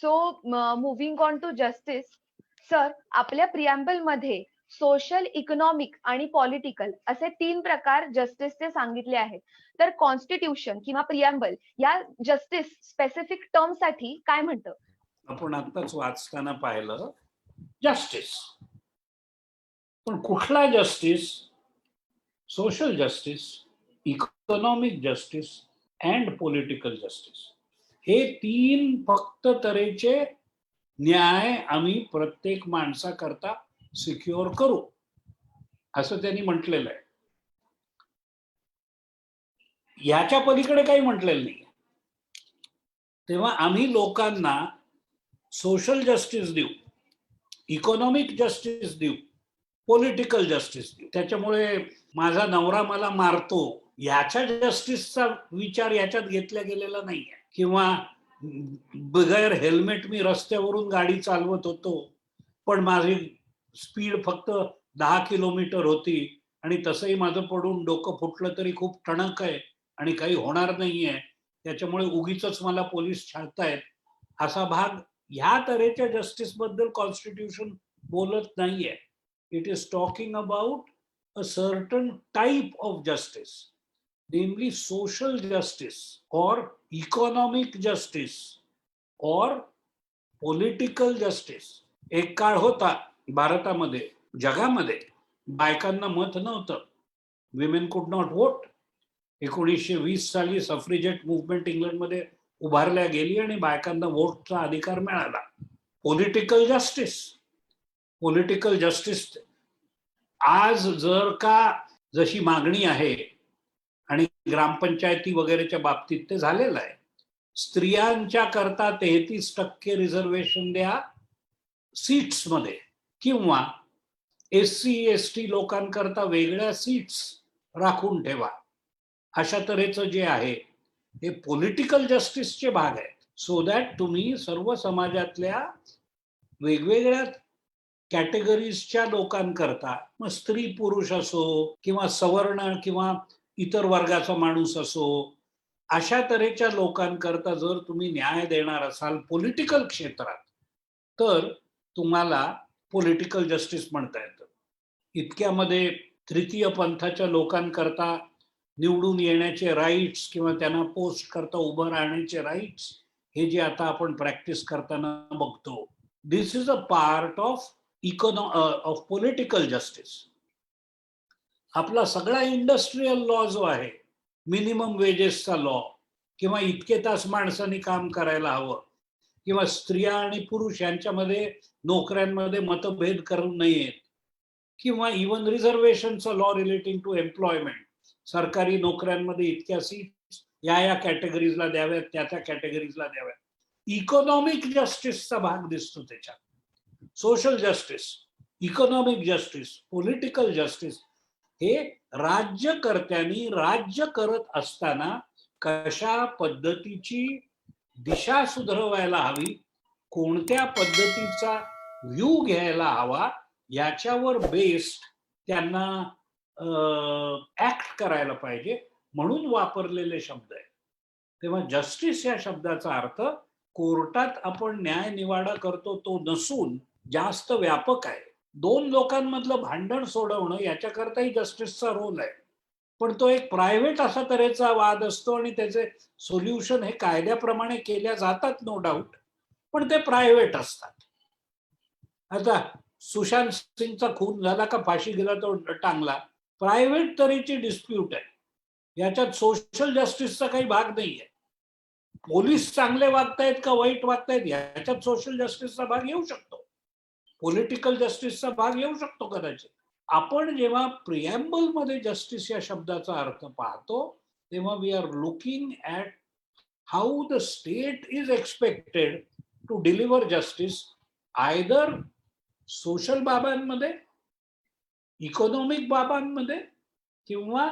So moving on to justice. Sir, आपल्या preamble मध्ये social, economic आणि पॉलिटिकल असे 3 प्रकार जस्टिसचे सांगितले आहेत. तर कॉन्स्टिट्यूशन किंवा प्रिअम्बल या जस्टिस स्पेसिफिक टर्मसाठी काय म्हणतं? आपण आत्ताच वाचताना पाहिलं जस्टिस. पण कुठला justice? Social justice, economic justice and political justice. हे 3 फक्त तऱ्हेचे न्याय आम्ही प्रत्येक माणसाकरता सिक्युअर करू, असं त्यांनी म्हटलेलं आहे. याच्या पलीकडे काही म्हटलेलं नाही. तेव्हा आम्ही लोकांना सोशल जस्टिस देऊ, इकॉनॉमिक जस्टिस देऊ, पॉलिटिकल जस्टिस देऊ. त्याच्यामुळे माझा नवरा मला मारतो याच्या जस्टिसचा विचार याच्यात घेतला गेलेला नाहीये. किंवा बगैर हेल्मेट मी रस्त्यावरून गाडी चालवत होतो, पण माझी स्पीड फक्त 10 किलोमीटर होती आणि तसंही माझं पडून डोकं फुटलं तरी खूप टणक आहे आणि काही होणार नाहीये, त्याच्यामुळे उगीच मला पोलीस छळतायत, असा भाग ह्या तऱ्हेच्या जस्टिस बद्दल कॉन्स्टिट्यूशन बोलत नाहीये. It is talking about a certain type of justice, नेमली सोशल जस्टिस और इकॉनॉमिक जस्टिस और पॉलिटिकल जस्टिस. एक काळ होता भारतामध्ये, जगामध्ये बायकांना मत नव्हतं, विमेन कुड नॉट वोट. 1920 साली सफ्रिजेट मुवमेंट इंग्लंडमध्ये उभारल्या गेली आणि बायकांना वोटचा अधिकार मिळाला. पॉलिटिकल जस्टिस, पॉलिटिकल जस्टिस आज जर का जशी मागणी आहे आणि ग्रामपंचायती वगैरेच्या बाबतीत ते झालेलं आहे, स्त्रियांच्या करता 33% रिझर्वेशन द्या सीट्स मध्ये, किंवा SC ST लोकांकरता वेगळ्या सीट्स राखून ठेवा, अशा तऱ्हेचं जे आहे हे पॉलिटिकल जस्टिसचे भाग आहेत. सो दॅट तुम्ही सर्व समाजातल्या वेगवेगळ्या कॅटेगरीजच्या लोकांकरता, मग स्त्री पुरुष असो किंवा सवर्ण किंवा इतर वर्गाचा माणूस असो, अशा तऱ्हेच्या लोकांकरता जर तुम्ही न्याय देणार असाल पॉलिटिकल क्षेत्रात, तर तुम्हाला पॉलिटिकल जस्टिस म्हणता येतं. इतक्यामध्ये तृतीय पंथाच्या लोकांकरता निवडून येण्याचे राईट्स किंवा त्यांना पोस्ट करता उभं राहण्याचे राईट्स, हे जे आता आपण प्रॅक्टिस करताना बघतो, this is a part of of political justice. आपला सगळा इंडस्ट्रियल लॉ जो आहे, मिनिमम वेजेसचा लॉ, किंवा इतके तास माणसांनी काम करायला हवं, किंवा स्त्रिया आणि पुरुष यांच्यामध्ये नोकऱ्यांमध्ये मतभेद करू नयेत, किंवा इवन रिझर्वेशनचा लॉ रिलेटिंग टू एम्प्लॉयमेंट, सरकारी नोकऱ्यांमध्ये इतक्या सीट्स या कॅटेगरीजला द्याव्यात, त्या कॅटेगरीजला द्याव्यात. इकॉनॉमिक जस्टिसचा भाग दिसतो त्याच्यात. Social justice, economic justice, political justice हे राज्यकर्त्यांनी राज्य करत असताना कशा पद्धतीची दिशा सुधारवायला हवी, कोणत्या पद्धतीचा व्ह्यू घ्यायला हवा, याच्यावर बेस्ड त्यांना ऍक्ट करायला पाहिजे, म्हणून वापरलेले शब्द आहेत. तेव्हा जस्टिस या शब्दाचा अर्थ कोर्टात आपण न्याय निवाडा करतो तो नसून जास्त व्यापक आहे. 2 लोकांमधलं भांडण सोडवणं याच्याकरताही जस्टिसचा रोल आहे, पण तो एक प्रायव्हेट असा तऱ्हेचा वाद असतो आणि त्याचे सोल्युशन हे कायद्याप्रमाणे केल्या जातात, नो डाऊट, पण ते प्रायव्हेट असतात. आता सुशांत सिंगचा खून झाला का फाशी गेला तो टांगला, प्रायव्हेट तऱ्हेची डिस्प्यूट आहे, याच्यात सोशल जस्टिसचा काही भाग नाहीये. पोलीस चांगले वागतायत का वाईट वागतायत याच्यात सोशल जस्टिसचा भाग येऊ शकतो, पॉलिटिकल जस्टिसचा भाग येऊ शकतो कदाचित. आपण जेव्हा प्रिअम्बल मध्ये जस्टिस या शब्दाचा अर्थ पाहतो, तेव्हा we are looking at how the state is expected to deliver justice, either social बाबांमध्ये, इकॉनॉमिक बाबांमध्ये किंवा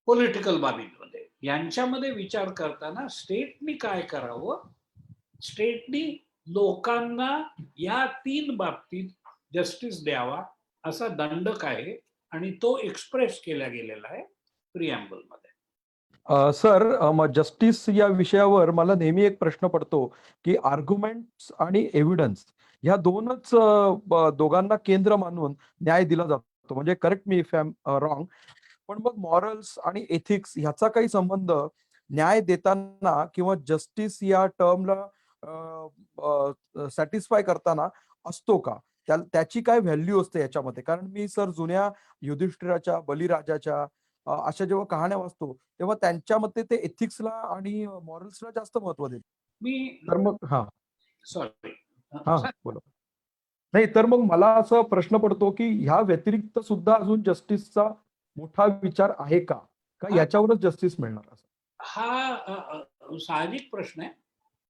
पॉलिटिकल बाबींमध्ये. यांच्यामध्ये विचार करताना स्टेटनी काय करावं, स्टेटनी लोकांना या 3 बाबतीत जस्टिस द्यावा असा दंडक आहे आणि तो एक्सप्रेस केला गेलेला आहे प्रिअम्बल मध्ये. सर, मग जस्टिस या विषयावर मला नेहमी एक प्रश्न पडतो की आर्ग्युमेंट्स आणि एव्हिडन्स ह्या दोनच दोघांना केंद्र मानून न्याय दिला जातो. म्हणजे correct me if I am wrong. पण मग मॉरल्स आणि एथिक्स ह्याचा काही संबंध न्याय देताना किंवा जस्टिस या टर्मला सॅटिस्फाय करताना असतो का? त्याची काय व्हॅल्यू असते याच्यामध्ये? कारण मी सर जुन्या युधिष्ठिराच्या, बलिराजाच्या अशा जेव्हा कहाण्या वाचतो तेव्हा त्यांच्या मते ते एथिक्सला आणि मॉरल्सला जास्त महत्व देतात. मी तर मग हा सॉरी हा बोला. नाही, तर मग मला असा प्रश्न पडतो की ह्या व्यतिरिक्त सुद्धा अजून जस्टिसचा मोठा विचार आहे का? का याच्यावरच जस्टिस मिळणार असं? हा साहजिक प्रश्न आहे.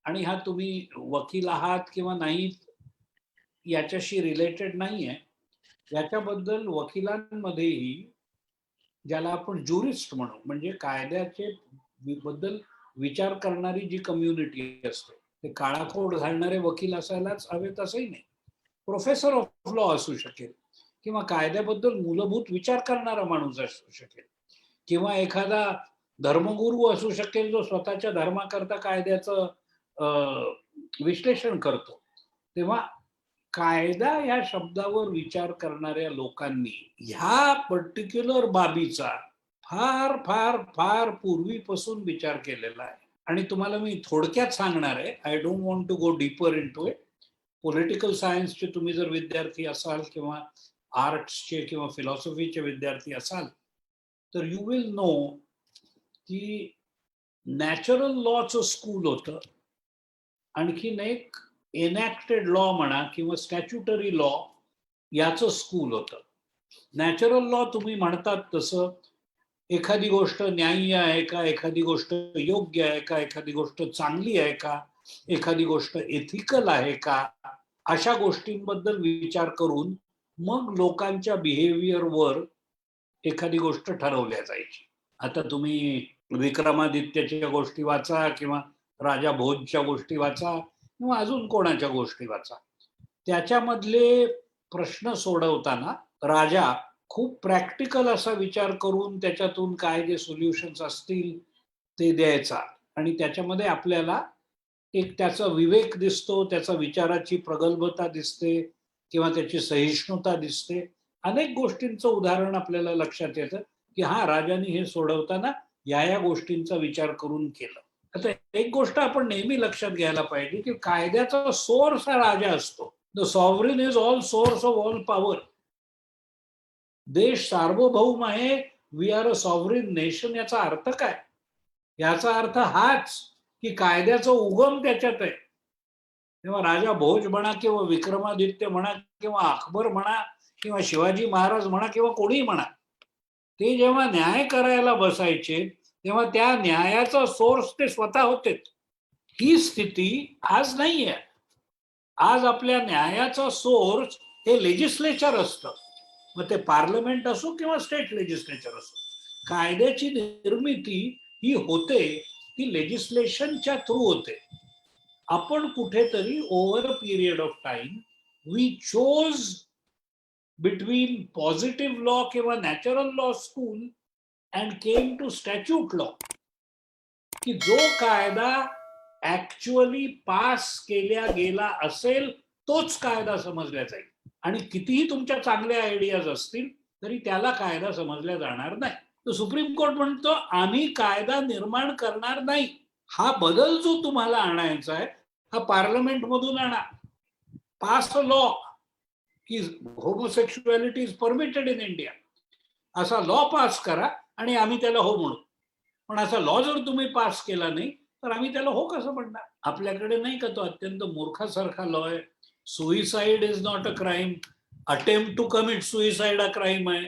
आणि हा तुम्ही वकील आहात किंवा नाही याच्याशी रिलेटेड नाहीये. याच्याबद्दल वकिलांमध्येही, ज्याला आपण ज्युरिस्ट म्हणू, म्हणजे कायद्याचे बद्दल विचार करणारी जी कम्युनिटी असते, ते काळाकोट घालणारे वकील असायलाच हवेत असंही नाही. प्रोफेसर ऑफ लॉ असू शकेल, किंवा कायद्याबद्दल मूलभूत विचार करणारा माणूस असू शकेल, किंवा एखादा धर्मगुरू असू शकेल जो स्वतःच्या धर्माकरता कायद्याचं विश्लेषण करतो. तेव्हा कायदा या शब्दावर विचार करणाऱ्या लोकांनी ह्या पर्टिक्युलर बाबीचा फार फार फार पूर्वीपासून विचार केलेला आहे. आणि तुम्हाला मी थोडक्यात सांगणार आहे. I don't want to go deeper into it. Political सायन्सचे तुम्ही जर विद्यार्थी असाल किंवा आर्ट्सचे किंवा फिलॉसॉफीचे विद्यार्थी असाल तर यू विल नो की नॅचरल लॉचं स्कूल होतं. आणखीन एक एनॅक्टेड लॉ म्हणा किंवा स्टॅच्युटरी लॉ याचं स्कूल होतं. नॅचरल लॉ तुम्ही म्हणतात तसं एखादी गोष्ट न्याय्य आहे का, एखादी गोष्ट योग्य आहे का, एखादी गोष्ट चांगली आहे का, एखादी गोष्ट एथिकल आहे का, अशा गोष्टींबद्दल विचार करून मग लोकांच्या बिहेवियरवर एखादी गोष्ट ठरवल्या जायची. आता तुम्ही विक्रमादित्यच्या गोष्टी वाचा किंवा राजा भोजच्या गोष्टी वाचा किंवा अजून कोणाच्या गोष्टी वाचा. त्याच्यामधले प्रश्न सोडवताना राजा खूप प्रॅक्टिकल असा विचार करून त्याच्यातून काय जे सोल्युशन्स असतील ते द्यायचा. आणि त्याच्यामध्ये आपल्याला एक त्याचा विवेक दिसतो, त्याचा विचाराची प्रगल्भता दिसते किंवा त्याची सहिष्णुता दिसते. अनेक गोष्टींचं उदाहरण आपल्याला लक्षात येतं की हा राजाने हे सोडवताना या गोष्टींचा विचार करून केलं. आता एक गोष्ट आपण नेहमी लक्षात घ्यायला पाहिजे की कायद्याचा सोर्स हा राजा असतो. The sovereign is all source of all power. देश सार्वभौम आहे. We are a sovereign nation. याचा अर्थ काय? याचा अर्थ हाच की कायद्याचा उगम त्याच्यात आहे. तेव्हा राजा भोज म्हणा किंवा विक्रमादित्य म्हणा किंवा अकबर म्हणा किंवा शिवाजी महाराज म्हणा किंवा कोणीही म्हणा, ते जेव्हा न्याय करायला बसायचे तेव्हा त्या न्यायाचा सोर्स ते स्वतः होते. ही स्थिती आज नाहीये. आज आपल्या न्यायाचा सोर्स हे लेजिस्लेचर असतं. मग ते पार्लमेंट असो किंवा स्टेट लेजिस्लेचर असो. कायद्याची निर्मिती ही होते ती लेजिस्लेशनच्या थ्रू होते. आपण कुठेतरी over a period of time we chose between positive law किंवा natural law school and came to statute law, की जो कायदा ऍक्च्युअली पास केला गेला असेल तोच कायदा समजला जाईल. आणि कितीही तुमच्या चांगल्या आयडियाज असतील तरी त्याला कायदा समजला जाणार नाही. तर सुप्रीम कोर्ट म्हणतो आम्ही कायदा निर्माण करणार नाही. हा बदल जो तुम्हाला आणायचा आहे हा पार्लमेंट मधून आणा. पास अ लॉ की homosexuality is permitted in India, असा लॉ पास करा आणि आम्ही त्याला हो म्हणू. पण असा लॉ जर तुम्ही पास केला नाही तर आम्ही त्याला हो कसं म्हणणार? आपल्याकडे नाही का तो अत्यंत मूर्खासारखा लॉ आहे, suicide is not a crime, attempt to commit suicide a crime आहे.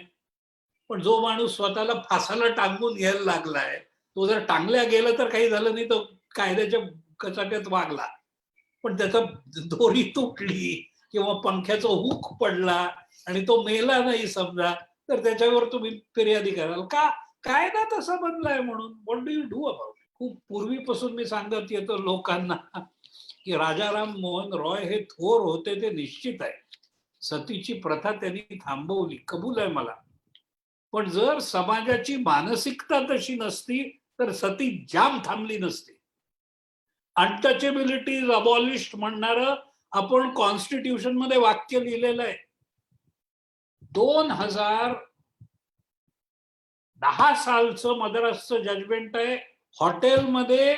पण जो माणूस स्वतःला फासाला टांगून घ्यायला लागलाय तो जर टांगल्या गेला तर काही झालं नाही, तो कायद्याच्या कचाट्यात वागला. पण त्याचा दोरी तुटली किंवा पंख्याचा हुक पडला आणि तो मेला नाही समजा, तर त्याच्यावर तुम्ही फिर्यादी कराल का? कायदा तसा बनलाय म्हणून. What do you do about? खूप पूर्वीपासून मी सांगत येतो लोकांना की राजाराम मोहन रॉय हे थोर होते ते निश्चित आहे. सतीची प्रथा त्यांनी थांबवली, कबूल आहे मला. पण जर समाजाची मानसिकता तशी नसती तर सती जाम थांबली नसते. अनटचेबिलिटी इज अबॉलिश्ड म्हणणारं आपण कॉन्स्टिट्यूशन मध्ये वाक्य लिहिलेलं आहे. 2010 सालचं मद्रासचं जजमेंट आहे. हॉटेलमध्ये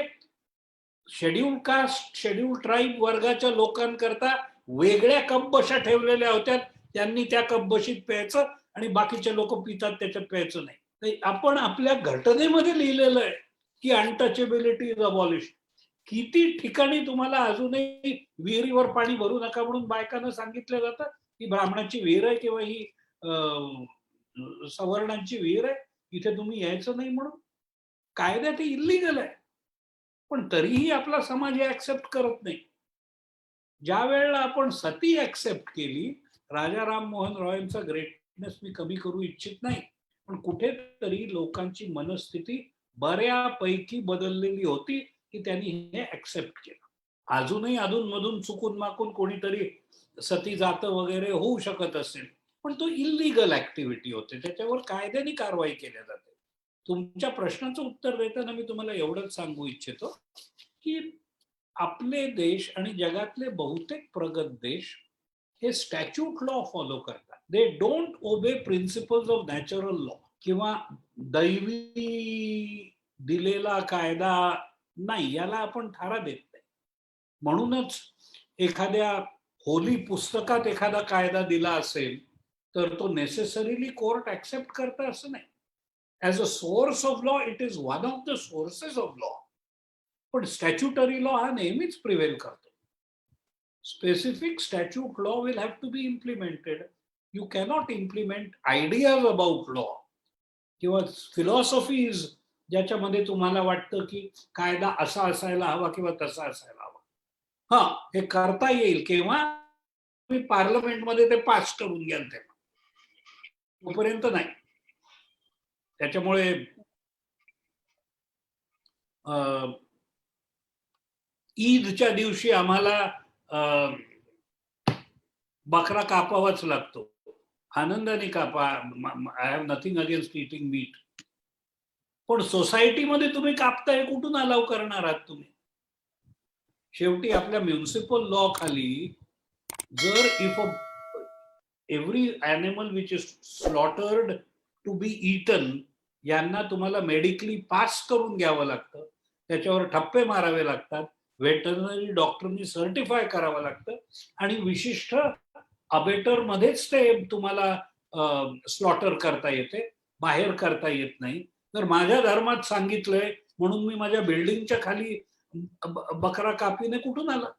शेड्यूल कास्ट शेड्यूल ट्राईब वर्गाच्या लोकांकरता वेगळ्या कप बशा ठेवलेल्या होत्या. त्यांनी त्या कप बशीत प्यायचं आणि बाकीचे लोक पितात त्याच्यात प्यायचं नाही. आपण आपल्या घटनेमध्ये लिहिलेलं आहे की अनटचेबिलिटी इज अबॉलिश. किती ठिकाणी तुम्हाला अजूनही विहिरीवर पाणी भरू नका म्हणून बायकांना सांगितलं जातं की ब्राह्मणाची विहीर आहे किंवा ही सवर्णांची विहीर आहे, इथे तुम्ही यायचं नाही म्हणून. कायद्यात इल्लीगल आहे, पण तरीही आपला समाज हे ऍक्सेप्ट करत नाही. ज्या वेळेला आपण सती ऍक्सेप्ट केली, राजा राम मोहन रॉयचा ग्रेटनेस मी कमी करू इच्छित नाही, पण कुठेतरी लोकांची मनस्थिती बऱ्यापैकी बदललेली होती की त्यांनी हे ऍक्सेप्ट केलं. अजूनही अधूनमधून चुकून माकून कोणीतरी सती जातं वगैरे होऊ शकत असेल, पण तो इल्लीगल ऍक्टिव्हिटी होते, त्याच्यावर कायद्याने कारवाई केल्या जाते. तुमच्या प्रश्नाचं उत्तर देताना मी तुम्हाला एवढंच सांगू इच्छितो की आपले देश आणि जगातले बहुतेक प्रगत देश हे स्टॅच्यूट लॉ फॉलो करतात. दे डोंट ओबे प्रिन्सिपल्स ऑफ नॅचरल लॉ किंवा दैवी दिलेला कायदा नाही, याला आपण थारा देत नाही. म्हणूनच एखाद्या होली पुस्तकात एखादा कायदा दिला असेल तर तो नेसेसरीली कोर्ट ऍक्सेप्ट करतं असं नाही. As a source of law it is one of the sources of law, पण स्टॅच्युटरी लॉ हा नेहमीच प्रिव्हेल करतो. Specific statute law will have to be implemented. You cannot implement ideas about law किंवा philosophies ज्याच्यामध्ये तुम्हाला वाटतं की कायदा असा असायला हवा किंवा तसा असायला हवा. हा, हे करता येईल केव्हा तुम्ही पार्लमेंटमध्ये ते पास करून घ्याल तेव्हा, तोपर्यंत नाही. त्याच्यामुळे ईदच्या दिवशी आम्हाला बकरा कापावाच लागतो. आनंदाने कापा, I have nothing against eating meat, पण सोसायटीमध्ये तुम्ही कापताय, कुठून अलाव करणार आहात तुम्ही? शेवटी आपल्या म्युनिसिपल लॉ खाली जर if every animal which is slaughtered to be eaten यांना तुम्हाला मेडिकली पास करून घ्यावं लागतं, त्याच्यावर ठप्पे मारावे लागतात, व्हेटरनरी डॉक्टरनी सर्टिफाय करावं लागतं आणि विशिष्ट अबेटर मध्येच ते तुम्हाला स्लॉटर करता येते, बाहेर करता येत नाही. तर माझ्या धर्मात सांगितलंय म्हणून मी माझ्या बिल्डिंगच्या खाली बकरा कापीने कुठून आला?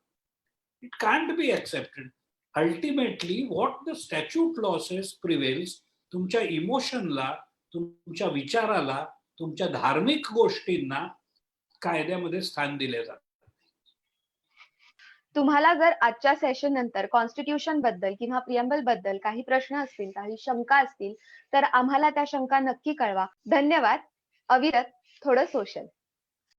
It can't be accepted. Ultimately what the statute law says prevails. तुमच्या इमोशनला, तुमच्या विचाराला, तुमच्या धार्मिक गोष्टींना कायद्यामध्ये स्थान दिले जाते. तुम्हाला जर आजच्या सेशन नंतर कॉन्स्टिट्यूशन बद्दल किंवा प्रिएम्बल बद्दल काही प्रश्न असतील, काही शंका असतील, तर आम्हाला त्या शंका नक्की कळवा. धन्यवाद. अविरत थोडं सोशल.